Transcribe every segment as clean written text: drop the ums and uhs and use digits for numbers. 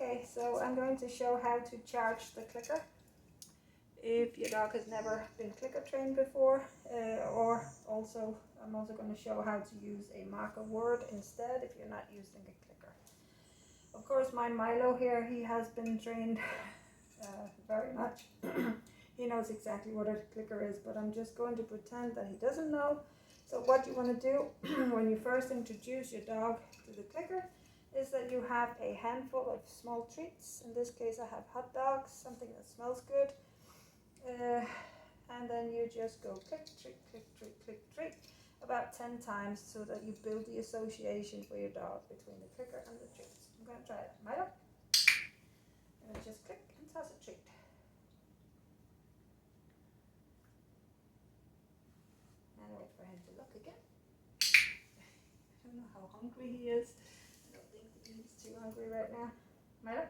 Okay, so I'm going to show how to charge the clicker. If your dog has never been clicker trained before, or also I'm also going to show how to use a marker word instead if you're not using a clicker. Of course, my Milo here, he has been trained very much. He knows exactly what a clicker is, but I'm just going to pretend that he doesn't know. So what you want to do when you first introduce your dog to the clicker is that you have a handful of small treats. In this case I have hot dogs, something that smells good. And then you just go click, treat, click, treat, click, treat about 10 times so that you build the association for your dog between the clicker and the treats. I'm going to try it. Milo. And just click and toss a treat. And wait for him to look again. I don't know how hungry he is. I don't think he's too hungry right now. Milo.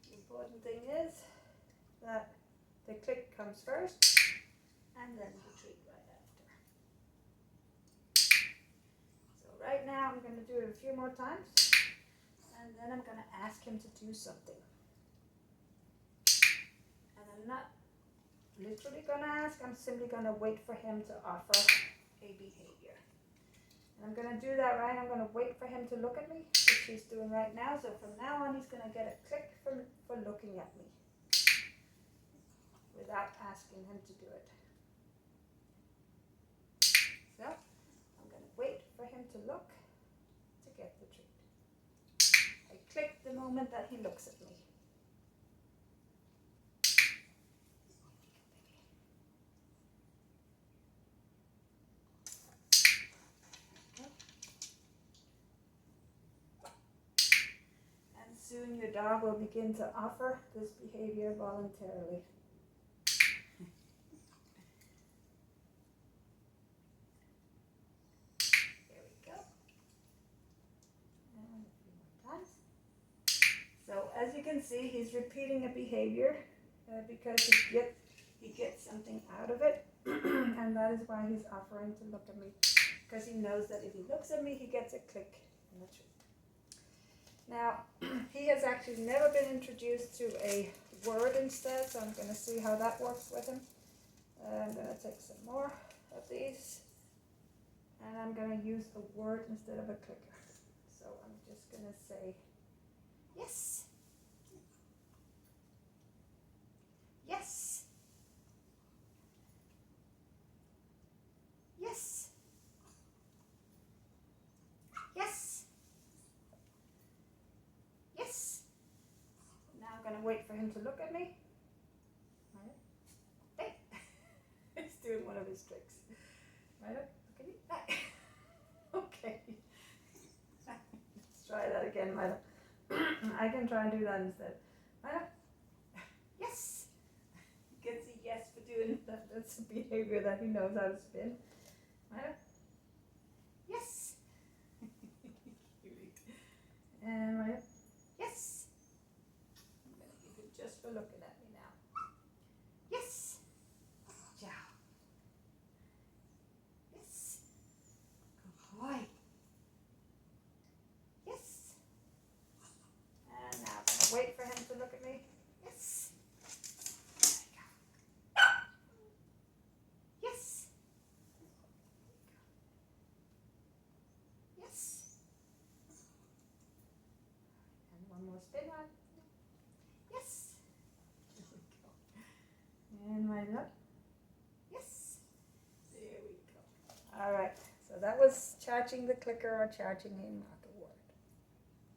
The important thing is that the click comes first and then the treat right after. So right now I'm going to do it a few more times and then I'm going to ask him to do something. And I'm not literally going to ask, I'm simply going to wait for him to offer a behavior. And I'm going to do that right, I'm going to wait for him to look at me, which he's doing right now. So from now on he's going to get a click for looking at me without asking him to do it. So I'm going to wait for him to look to get the treat. I click the moment that he looks at me. And soon your dog will begin to offer this behavior voluntarily. Here we go. And a few more times. So as you can see, he's repeating a behavior because he gets something out of it. And that is why he's offering to look at me. Because he knows that if he looks at me, he gets a click in the treat. Now, he has actually never been introduced to a word instead, so I'm going to see how that works with him. I'm going to take some more of these, and I'm going to use a word instead of a clicker. So I'm just going to say, yes, yes, yes, yes, yes. Now I'm going to wait for him to look at me. Hey, he's doing one of his tricks. Right up, look at me. Okay. Let's try that again, Milo. I can try and do that instead. Milo. Yes. He gets a yes for doing that. That's a behavior that he knows how to spin. Milo. Yes. And Milo. Yes. I'm going to give it just for looking at me now. Yes. Ciao. Yes. Good boy. Yes. And now I'm going to wait for him to look at me. Yes. There we go. Yes. Yes. And one more spin on. Yes. There we go. And my look. Yes. There we go. All right. So that was charging the clicker or charging him.